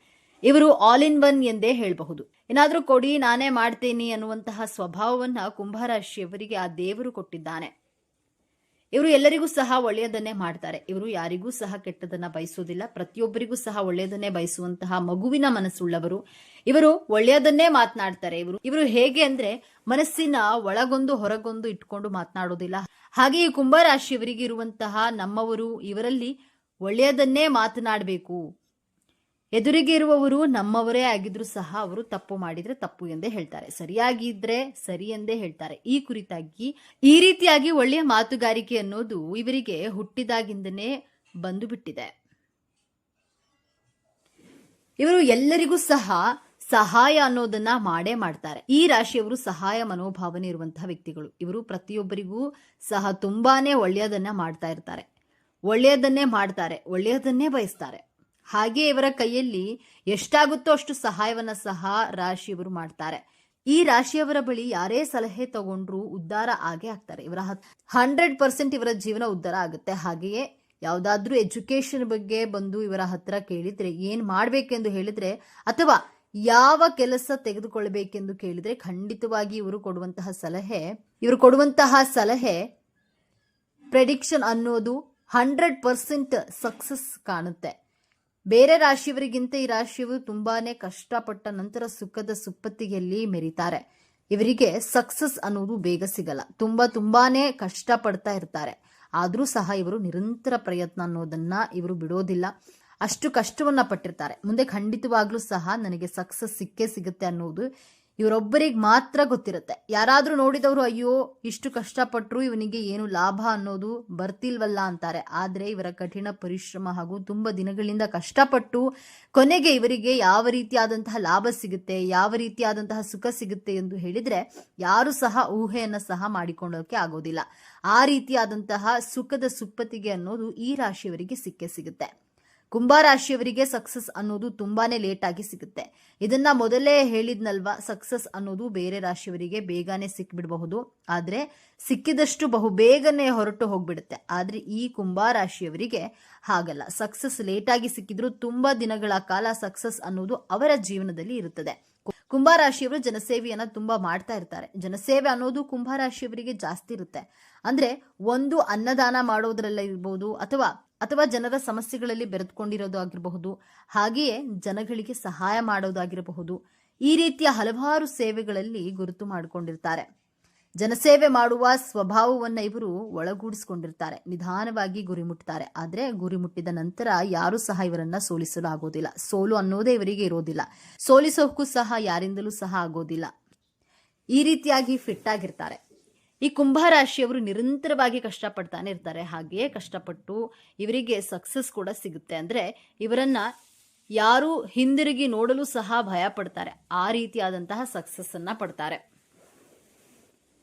ಇವರು ಆಲ್ ಇನ್ ಒನ್ ಎಂದೇ ಹೇಳಬಹುದು. ಏನಾದ್ರೂ ಕೊಡಿ ನಾನೇ ಮಾಡ್ತೇನೆ ಅನ್ನುವಂತಹ ಸ್ವಭಾವವನ್ನ ಕುಂಭರಾಶಿಯವರಿಗೆ ಆ ದೇವರು ಕೊಟ್ಟಿದ್ದಾನೆ. ಇವರು ಎಲ್ಲರಿಗೂ ಸಹ ಒಳ್ಳೆಯದನ್ನೇ ಮಾಡ್ತಾರೆ. ಇವರು ಯಾರಿಗೂ ಸಹ ಕೆಟ್ಟದನ್ನ ಬಯಸುವುದಿಲ್ಲ. ಪ್ರತಿಯೊಬ್ಬರಿಗೂ ಸಹ ಒಳ್ಳೆಯದನ್ನೇ ಬಯಸುವಂತಹ ಮಗುವಿನ ಮನಸ್ಸುಳ್ಳವರು. ಇವರು ಒಳ್ಳೆಯದನ್ನೇ ಮಾತನಾಡ್ತಾರೆ. ಇವರು ಹೇಗೆ ಅಂದ್ರೆ ಮನಸ್ಸಿನ ಒಳಗೊಂದು ಹೊರಗೊಂದು ಇಟ್ಕೊಂಡು ಮಾತನಾಡೋದಿಲ್ಲ. ಹಾಗೆ ಈ ಕುಂಭರಾಶಿಯವರಿಗೆ ಇರುವಂತಹ ನಮ್ಮವರು ಇವರಲ್ಲಿ ಒಳ್ಳೆಯದನ್ನೇ ಮಾತನಾಡಬೇಕು. ಎದುರಿಗೆ ಇರುವವರು ನಮ್ಮವರೇ ಆಗಿದ್ರು ಸಹ ಅವರು ತಪ್ಪು ಮಾಡಿದ್ರೆ ತಪ್ಪು ಎಂದೇ ಹೇಳ್ತಾರೆ, ಸರಿಯಾಗಿದ್ರೆ ಸರಿ ಎಂದೇ ಹೇಳ್ತಾರೆ. ಈ ಕುರಿತಾಗಿ ಈ ರೀತಿಯಾಗಿ ಒಳ್ಳೆಯ ಮಾತುಗಾರಿಕೆ ಅನ್ನೋದು ಇವರಿಗೆ ಹುಟ್ಟಿದಾಗಿಂದನೇ ಬಂದು ಬಿಟ್ಟಿದೆ. ಇವರು ಎಲ್ಲರಿಗೂ ಸಹ ಸಹಾಯ ಅನ್ನೋದನ್ನ ಮಾಡೇ ಮಾಡ್ತಾರೆ. ಈ ರಾಶಿಯವರು ಸಹಾಯ ಮನೋಭಾವನೆ ಇರುವಂತಹ ವ್ಯಕ್ತಿಗಳು. ಇವರು ಪ್ರತಿಯೊಬ್ಬರಿಗೂ ಸಹ ತುಂಬಾನೇ ಒಳ್ಳೆಯದನ್ನ ಮಾಡ್ತಾ ಇರ್ತಾರೆ. ಒಳ್ಳೆಯದನ್ನೇ ಮಾಡ್ತಾರೆ, ಒಳ್ಳೆಯದನ್ನೇ ಬಯಸ್ತಾರೆ. ಹಾಗೆ ಇವರ ಕೈಯಲ್ಲಿ ಎಷ್ಟಾಗುತ್ತೋ ಅಷ್ಟು ಸಹಾಯವನ್ನ ಸಹ ರಾಶಿಯವರು ಮಾಡ್ತಾರೆ. ಈ ರಾಶಿಯವರ ಬಳಿ ಯಾರೇ ಸಲಹೆ ತಗೊಂಡ್ರು ಉದ್ಧಾರ ಆಗೇ ಆಗ್ತಾರೆ. ಇವರ 100% ಇವರ ಜೀವನ ಉದ್ಧಾರ ಆಗುತ್ತೆ. ಹಾಗೆಯೇ ಯಾವ್ದಾದ್ರೂ ಎಜುಕೇಶನ್ ಬಗ್ಗೆ ಬಂದು ಇವರ ಹತ್ರ ಕೇಳಿದ್ರೆ ಏನ್ ಮಾಡ್ಬೇಕೆಂದು ಹೇಳಿದ್ರೆ ಅಥವಾ ಯಾವ ಕೆಲಸ ತೆಗೆದುಕೊಳ್ಬೇಕೆಂದು ಕೇಳಿದ್ರೆ ಖಂಡಿತವಾಗಿ ಇವರು ಕೊಡುವಂತಹ ಸಲಹೆ ಪ್ರೆಡಿಕ್ಷನ್ ಅನ್ನೋದು 100% ಸಕ್ಸಸ್ ಕಾಣುತ್ತೆ. ಬೇರೆ ರಾಶಿಯವರಿಗಿಂತ ಈ ರಾಶಿಯವರು ತುಂಬಾನೇ ಕಷ್ಟಪಟ್ಟ ನಂತರ ಸುಖದ ಸುಪ್ಪತ್ತಿಗೆಯಲ್ಲಿ ಮೆರೀತಾರೆ. ಇವರಿಗೆ ಸಕ್ಸಸ್ ಅನ್ನೋದು ಬೇಗ ಸಿಗಲ್ಲ. ತುಂಬಾನೇ ಕಷ್ಟಪಡ್ತಾ ಇರ್ತಾರೆ. ಆದ್ರೂ ಸಹ ಇವರು ನಿರಂತರ ಪ್ರಯತ್ನ ಅನ್ನೋದನ್ನ ಇವರು ಬಿಡೋದಿಲ್ಲ. ಅಷ್ಟು ಕಷ್ಟವನ್ನ ಪಟ್ಟಿರ್ತಾರೆ. ಮುಂದೆ ಖಂಡಿತವಾಗ್ಲೂ ಸಹ ನನಗೆ ಸಕ್ಸಸ್ ಸಿಕ್ಕೇ ಸಿಗುತ್ತೆ ಅನ್ನೋದು ಇವರೊಬ್ಬರಿಗೆ ಮಾತ್ರ ಗೊತ್ತಿರುತ್ತೆ. ಯಾರಾದ್ರೂ ನೋಡಿದವರು ಅಯ್ಯೋ ಇಷ್ಟು ಕಷ್ಟಪಟ್ರು ಇವನಿಗೆ ಏನು ಲಾಭ ಅನ್ನೋದು ಬರ್ತಿಲ್ವಲ್ಲ ಅಂತಾರೆ. ಆದ್ರೆ ಇವರ ಕಠಿಣ ಪರಿಶ್ರಮ ಹಾಗೂ ತುಂಬಾ ದಿನಗಳಿಂದ ಕಷ್ಟಪಟ್ಟು ಕೊನೆಗೆ ಇವರಿಗೆ ಯಾವ ರೀತಿಯಾದಂತಹ ಲಾಭ ಸಿಗುತ್ತೆ, ಯಾವ ರೀತಿಯಾದಂತಹ ಸುಖ ಸಿಗುತ್ತೆ ಎಂದು ಹೇಳಿದ್ರೆ ಯಾರು ಸಹ ಊಹೆಯನ್ನ ಸಹ ಮಾಡಿಕೊಳ್ಳೋಕೆ ಆಗೋದಿಲ್ಲ. ಆ ರೀತಿಯಾದಂತಹ ಸುಖದ ಸುಪ್ಪತ್ತಿಗೆ ಅನ್ನೋದು ಈ ರಾಶಿಯವರಿಗೆ ಸಿಕ್ಕೇ ಸಿಗುತ್ತೆ. ಕುಂಭರಾಶಿಯವರಿಗೆ ಸಕ್ಸಸ್ ಅನ್ನೋದು ತುಂಬಾನೇ ಲೇಟ್ ಆಗಿ ಸಿಗುತ್ತೆ. ಇದನ್ನ ಮೊದಲೇ ಹೇಳಿದ್ನಲ್ವಾ, ಸಕ್ಸಸ್ ಅನ್ನೋದು ಬೇರೆ ರಾಶಿಯವರಿಗೆ ಬೇಗನೆ ಸಿಕ್ಬಿಡಬಹುದು. ಆದ್ರೆ ಸಿಕ್ಕಿದಷ್ಟು ಬಹು ಬೇಗನೆ ಹೊರಟು ಹೋಗ್ಬಿಡುತ್ತೆ. ಆದ್ರೆ ಈ ಕುಂಭರಾಶಿಯವರಿಗೆ ಹಾಗಲ್ಲ. ಸಕ್ಸಸ್ ಲೇಟ್ ಆಗಿ ಸಿಕ್ಕಿದ್ರು ತುಂಬಾ ದಿನಗಳ ಕಾಲ ಸಕ್ಸಸ್ ಅನ್ನೋದು ಅವರ ಜೀವನದಲ್ಲಿ ಇರುತ್ತದೆ. ಕುಂಭರಾಶಿಯವರು ಜನಸೇವೆಯನ್ನ ತುಂಬಾ ಮಾಡ್ತಾ ಇರ್ತಾರೆ. ಜನಸೇವೆ ಅನ್ನೋದು ಕುಂಭರಾಶಿಯವರಿಗೆ ಜಾಸ್ತಿ ಇರುತ್ತೆ. ಅಂದ್ರೆ ಒಂದು ಅನ್ನದಾನ ಮಾಡೋದ್ರಲ್ಲಿರ್ಬೋದು ಅಥವಾ ಜನರ ಸಮಸ್ಯೆಗಳಲ್ಲಿ ಬೆರೆದುಕೊಂಡಿರೋದು ಆಗಿರಬಹುದು, ಹಾಗೆಯೇ ಜನಗಳಿಗೆ ಸಹಾಯ ಮಾಡೋದಾಗಿರಬಹುದು. ಈ ರೀತಿಯ ಹಲವಾರು ಸೇವೆಗಳಲ್ಲಿ ಗುರುತು ಮಾಡಿಕೊಂಡಿರ್ತಾರೆ. ಜನಸೇವೆ ಮಾಡುವ ಸ್ವಭಾವವನ್ನು ಇವರು ಒಳಗೂಡಿಸಿಕೊಂಡಿರ್ತಾರೆ. ನಿಧಾನವಾಗಿ ಗುರಿ ಮುಟ್ತಾರೆ. ಆದರೆ ಗುರಿ ಮುಟ್ಟಿದ ನಂತರ ಯಾರೂ ಸಹ ಇವರನ್ನ ಸೋಲಿಸಲು ಆಗೋದಿಲ್ಲ. ಸೋಲು ಅನ್ನೋದೇ ಇವರಿಗೆ ಇರೋದಿಲ್ಲ. ಸೋಲಿಸೋಕ್ಕೂ ಸಹ ಯಾರಿಂದಲೂ ಸಹ ಆಗೋದಿಲ್ಲ. ಈ ರೀತಿಯಾಗಿ ಫಿಟ್ ಆಗಿರ್ತಾರೆ. ಈ ಕುಂಭರಾಶಿಯವರು ನಿರಂತರವಾಗಿ ಕಷ್ಟಪಡ್ತಾನೆ ಇರ್ತಾರೆ. ಹಾಗೆಯೇ ಕಷ್ಟಪಟ್ಟು ಇವರಿಗೆ ಸಕ್ಸಸ್ ಕೂಡ ಸಿಗುತ್ತೆ. ಅಂದ್ರೆ ಇವರನ್ನ ಯಾರು ಹಿಂದಿರುಗಿ ನೋಡಲು ಸಹ ಭಯ ಪಡ್ತಾರೆ. ಆ ರೀತಿಯಾದಂತಹ ಸಕ್ಸಸ್ ಅನ್ನ ಪಡ್ತಾರೆ.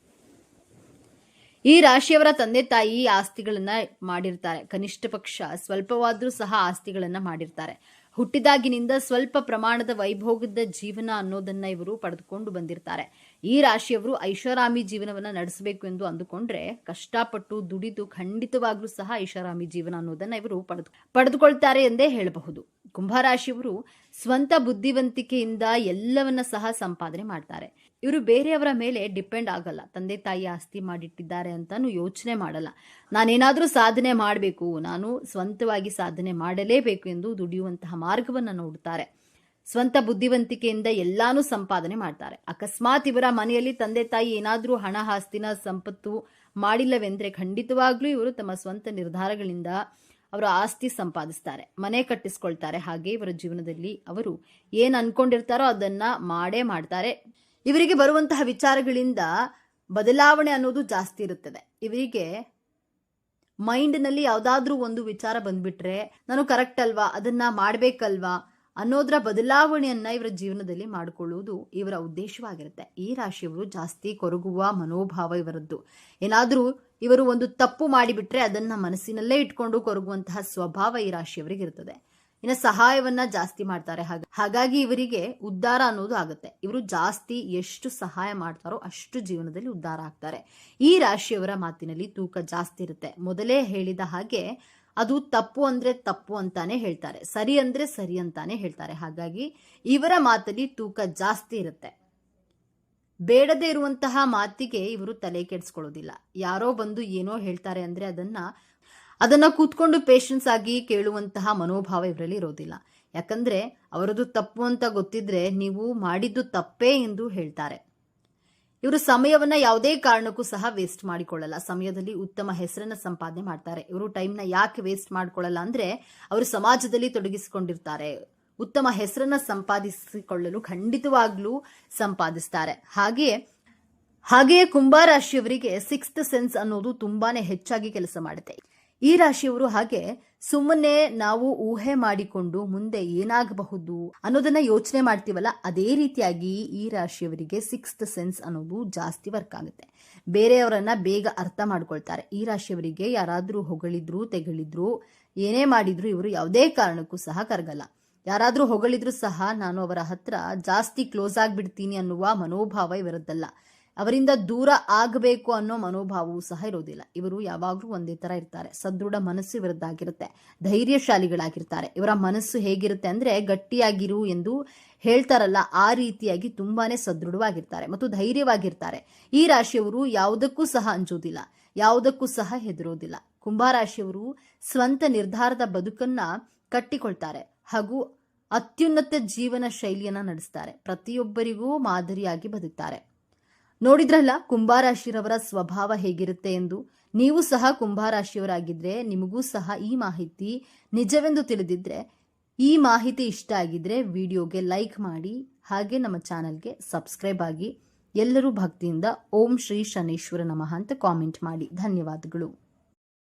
ಈ ರಾಶಿಯವರ ತಂದೆ ತಾಯಿ ಆಸ್ತಿಗಳನ್ನ ಮಾಡಿರ್ತಾರೆ. ಕನಿಷ್ಠ ಪಕ್ಷ ಸ್ವಲ್ಪವಾದ್ರೂ ಸಹ ಆಸ್ತಿಗಳನ್ನ ಮಾಡಿರ್ತಾರೆ. ಹುಟ್ಟಿದಾಗಿನಿಂದ ಸ್ವಲ್ಪ ಪ್ರಮಾಣದ ವೈಭೋಗದ ಜೀವನ ಅನ್ನೋದನ್ನ ಇವರು ಪಡೆದುಕೊಂಡು ಬಂದಿರ್ತಾರೆ. ಈ ರಾಶಿಯವರು ಐಷಾರಾಮಿ ಜೀವನವನ್ನ ನಡೆಸಬೇಕು ಎಂದು ಅಂದುಕೊಂಡ್ರೆ ಕಷ್ಟಪಟ್ಟು ದುಡಿದು ಖಂಡಿತವಾಗ್ಲೂ ಸಹ ಐಷಾರಾಮಿ ಜೀವನ ಅನ್ನೋದನ್ನ ಇವರು ಪಡೆದುಕೊಳ್ತಾರೆ ಎಂದೇ ಹೇಳಬಹುದು. ಕುಂಭರಾಶಿಯವರು ಸ್ವಂತ ಬುದ್ಧಿವಂತಿಕೆಯಿಂದ ಎಲ್ಲವನ್ನ ಸಹ ಸಂಪಾದನೆ ಮಾಡ್ತಾರೆ. ಇವರು ಬೇರೆಯವರ ಮೇಲೆ ಡಿಪೆಂಡ್ ಆಗಲ್ಲ. ತಂದೆ ತಾಯಿ ಆಸ್ತಿ ಮಾಡಿಟ್ಟಿದ್ದಾರೆ ಅಂತಾನು ಯೋಚನೆ ಮಾಡಲ್ಲ. ನಾನೇನಾದ್ರೂ ಸಾಧನೆ ಮಾಡಬೇಕು, ನಾನು ಸ್ವಂತವಾಗಿ ಸಾಧನೆ ಮಾಡಲೇಬೇಕು ಎಂದು ದುಡಿಯುವಂತಹ ಮಾರ್ಗವನ್ನ ನೋಡುತ್ತಾರೆ. ಸ್ವಂತ ಬುದ್ಧಿವಂತಿಕೆಯಿಂದ ಎಲ್ಲಾನು ಸಂಪಾದನೆ ಮಾಡ್ತಾರೆ. ಅಕಸ್ಮಾತ್ ಇವರ ಮನೆಯಲ್ಲಿ ತಂದೆ ತಾಯಿ ಏನಾದ್ರೂ ಹಣ ಆಸ್ತಿನ ಸಂಪತ್ತು ಮಾಡಿಲ್ಲವೆಂದ್ರೆ ಖಂಡಿತವಾಗ್ಲೂ ಇವರು ತಮ್ಮ ಸ್ವಂತ ನಿರ್ಧಾರಗಳಿಂದ ಅವರ ಆಸ್ತಿ ಸಂಪಾದಿಸ್ತಾರೆ, ಮನೆ ಕಟ್ಟಿಸ್ಕೊಳ್ತಾರೆ. ಹಾಗೆ ಇವರ ಜೀವನದಲ್ಲಿ ಅವರು ಏನ್ ಅನ್ಕೊಂಡಿರ್ತಾರೋ ಅದನ್ನ ಮಾಡೇ ಮಾಡ್ತಾರೆ. ಇವರಿಗೆ ಬರುವಂತಹ ವಿಚಾರಗಳಿಂದ ಬದಲಾವಣೆ ಅನ್ನೋದು ಜಾಸ್ತಿ ಇರುತ್ತದೆ. ಇವರಿಗೆ ಮೈಂಡ್ನಲ್ಲಿ ಯಾವುದಾದ್ರೂ ಒಂದು ವಿಚಾರ ಬಂದ್ಬಿಟ್ರೆ ನಾನು ಕರೆಕ್ಟ್ ಅಲ್ವಾ, ಅದನ್ನ ಮಾಡ್ಬೇಕಲ್ವಾ ಅನ್ನೋದ್ರ ಬದಲಾವಣೆಯನ್ನ ಇವರ ಜೀವನದಲ್ಲಿ ಮಾಡಿಕೊಳ್ಳುವುದು ಇವರ ಉದ್ದೇಶವಾಗಿರುತ್ತೆ. ಈ ರಾಶಿಯವರು ಜಾಸ್ತಿ ಕೊರಗುವ ಮನೋಭಾವ ಇವರದ್ದು. ಏನಾದ್ರೂ ಇವರು ಒಂದು ತಪ್ಪು ಮಾಡಿಬಿಟ್ರೆ ಅದನ್ನ ಮನಸ್ಸಿನಲ್ಲೇ ಇಟ್ಕೊಂಡು ಕೊರಗುವಂತಹ ಸ್ವಭಾವ ಈ ರಾಶಿಯವರಿಗೆ ಇರ್ತದೆ. ಇನ್ನು ಸಹಾಯವನ್ನ ಜಾಸ್ತಿ ಮಾಡ್ತಾರೆ. ಹಾಗಾಗಿ ಇವರಿಗೆ ಉದ್ಧಾರ ಅನ್ನೋದು ಆಗುತ್ತೆ. ಇವರು ಜಾಸ್ತಿ ಎಷ್ಟು ಸಹಾಯ ಮಾಡ್ತಾರೋ ಅಷ್ಟು ಜೀವನದಲ್ಲಿ ಉದ್ಧಾರ ಆಗ್ತಾರೆ. ಈ ರಾಶಿಯವರ ಮಾತಿನಲ್ಲಿ ತೂಕ ಜಾಸ್ತಿ ಇರುತ್ತೆ. ಮೊದಲೇ ಹೇಳಿದ ಹಾಗೆ ಅದು ತಪ್ಪು ಅಂದ್ರೆ ತಪ್ಪು ಅಂತಾನೆ ಹೇಳ್ತಾರೆ, ಸರಿ ಅಂದ್ರೆ ಸರಿ ಅಂತಾನೆ ಹೇಳ್ತಾರೆ. ಹಾಗಾಗಿ ಇವರ ಮಾತಲ್ಲಿ ತೂಕ ಜಾಸ್ತಿ ಇರುತ್ತೆ. ಬೇಡದೇ ಇರುವಂತಹ ಮಾತಿಗೆ ಇವರು ತಲೆ ಕೆಡಿಸ್ಕೊಳ್ಳೋದಿಲ್ಲ. ಯಾರೋ ಬಂದು ಏನೋ ಹೇಳ್ತಾರೆ ಅಂದ್ರೆ ಅದನ್ನ ಕೂತ್ಕೊಂಡು ಪೇಷನ್ಸ್ ಆಗಿ ಕೇಳುವಂತಹ ಮನೋಭಾವ ಇವರಲ್ಲಿ ಇರೋದಿಲ್ಲ. ಯಾಕಂದ್ರೆ ಅವರದು ತಪ್ಪು ಅಂತ ಗೊತ್ತಿದ್ರೆ ನೀವು ಮಾಡಿದ್ದು ತಪ್ಪೇ ಎಂದು ಹೇಳ್ತಾರೆ. ಇವರು ಸಮಯವನ್ನ ಯಾವುದೇ ಕಾರಣಕ್ಕೂ ಸಹ ವೇಸ್ಟ್ ಮಾಡಿಕೊಳ್ಳಲ್ಲ. ಸಮಯದಲ್ಲಿ ಉತ್ತಮ ಹೆಸರನ್ನ ಸಂಪಾದನೆ ಮಾಡ್ತಾರೆ. ಇವರು ಟೈಮ್ನ ಯಾಕೆ ವೇಸ್ಟ್ ಮಾಡ್ಕೊಳ್ಳಲ್ಲ ಅಂದ್ರೆ ಅವರು ಸಮಾಜದಲ್ಲಿ ತೊಡಗಿಸಿಕೊಂಡಿರ್ತಾರೆ. ಉತ್ತಮ ಹೆಸರನ್ನ ಸಂಪಾದಿಸಿಕೊಳ್ಳಲು ಖಂಡಿತವಾಗ್ಲೂ ಸಂಪಾದಿಸ್ತಾರೆ. ಹಾಗೆಯೇ ಕುಂಭರಾಶಿಯವರಿಗೆ ಸಿಕ್ಸ್ತ್ ಸೆನ್ಸ್ ಅನ್ನೋದು ತುಂಬಾನೇ ಹೆಚ್ಚಾಗಿ ಕೆಲಸ ಮಾಡುತ್ತೆ. ಈ ರಾಶಿಯವರು ಹಾಗೆ ಸುಮ್ಮನೆ ನಾವು ಊಹೆ ಮಾಡಿಕೊಂಡು ಮುಂದೆ ಏನಾಗಬಹುದು ಅನ್ನೋದನ್ನ ಯೋಚನೆ ಮಾಡ್ತೀವಲ್ಲ, ಅದೇ ರೀತಿಯಾಗಿ ಈ ರಾಶಿಯವರಿಗೆ ಸಿಕ್ಸ್ತ್ ಸೆನ್ಸ್ ಅನ್ನೋದು ಜಾಸ್ತಿ ವರ್ಕ್ ಆಗುತ್ತೆ. ಬೇರೆಯವರನ್ನ ಬೇಗ ಅರ್ಥ ಮಾಡ್ಕೊಳ್ತಾರೆ. ಈ ರಾಶಿಯವರಿಗೆ ಯಾರಾದ್ರೂ ಹೊಗಳಿದ್ರು ತೆಗಳಿದ್ರು ಏನೇ ಮಾಡಿದ್ರು ಇವರು ಯಾವುದೇ ಕಾರಣಕ್ಕೂ ಸಹ ಕರಗಲ್ಲ. ಯಾರಾದ್ರೂ ಹೊಗಳಿದ್ರು ಸಹ ನಾನು ಅವರ ಹತ್ರ ಜಾಸ್ತಿ ಕ್ಲೋಸ್ ಆಗ್ಬಿಡ್ತೀನಿ ಅನ್ನುವ ಮನೋಭಾವ ಇವರದ್ದಲ್ಲ. ಅವರಿಂದ ದೂರ ಆಗಬೇಕು ಅನ್ನೋ ಮನೋಭಾವವೂ ಸಹ ಇರೋದಿಲ್ಲ. ಇವರು ಯಾವಾಗಲೂ ಒಂದೇ ತರ ಇರ್ತಾರೆ. ಸದೃಢ ಮನಸ್ಸು ಇವರದ್ದಾಗಿರುತ್ತೆ. ಧೈರ್ಯಶಾಲಿಗಳಾಗಿರ್ತಾರೆ. ಇವರ ಮನಸ್ಸು ಹೇಗಿರುತ್ತೆ ಅಂದ್ರೆ ಗಟ್ಟಿಯಾಗಿರು ಎಂದು ಹೇಳ್ತಾರಲ್ಲ, ಆ ರೀತಿಯಾಗಿ ತುಂಬಾನೇ ಸದೃಢವಾಗಿರ್ತಾರೆ ಮತ್ತು ಧೈರ್ಯವಾಗಿರ್ತಾರೆ. ಈ ರಾಶಿಯವರು ಯಾವುದಕ್ಕೂ ಸಹ ಅಂಜೋದಿಲ್ಲ, ಯಾವುದಕ್ಕೂ ಸಹ ಹೆದರೋದಿಲ್ಲ. ಕುಂಭರಾಶಿಯವರು ಸ್ವಂತ ನಿರ್ಧಾರದ ಬದುಕನ್ನ ಕಟ್ಟಿಕೊಳ್ತಾರೆ ಹಾಗೂ ಅತ್ಯುನ್ನತ ಜೀವನ ಶೈಲಿಯನ್ನ ನಡೆಸ್ತಾರೆ. ಪ್ರತಿಯೊಬ್ಬರಿಗೂ ಮಾದರಿಯಾಗಿ ಬದುಕ್ತಾರೆ. ನೋಡಿದ್ರಲ್ಲ ಕುಂಭರಾಶಿಯವರ ಸ್ವಭಾವ ಹೇಗಿರುತ್ತೆ ಎಂದು. ನೀವು ಸಹ ಕುಂಭರಾಶಿಯವರಾಗಿದ್ರೆ ನಿಮಗೂ ಸಹ ಈ ಮಾಹಿತಿ ನಿಜವೆಂದು ತಿಳಿದಿದ್ರೆ, ಈ ಮಾಹಿತಿ ಇಷ್ಟ ಆಗಿದ್ರೆ ವಿಡಿಯೋಗೆ ಲೈಕ್ ಮಾಡಿ, ಹಾಗೆ ನಮ್ಮ ಚಾನೆಲ್ಗೆ ಸಬ್ಸ್ಕ್ರೈಬ್ ಆಗಿ. ಎಲ್ಲರೂ ಭಕ್ತಿಯಿಂದ ಓಂ ಶ್ರೀ ಶನೇಶ್ವರ ನಮಃ ಅಂತ ಕಾಮೆಂಟ್ ಮಾಡಿ. ಧನ್ಯವಾದಗಳು.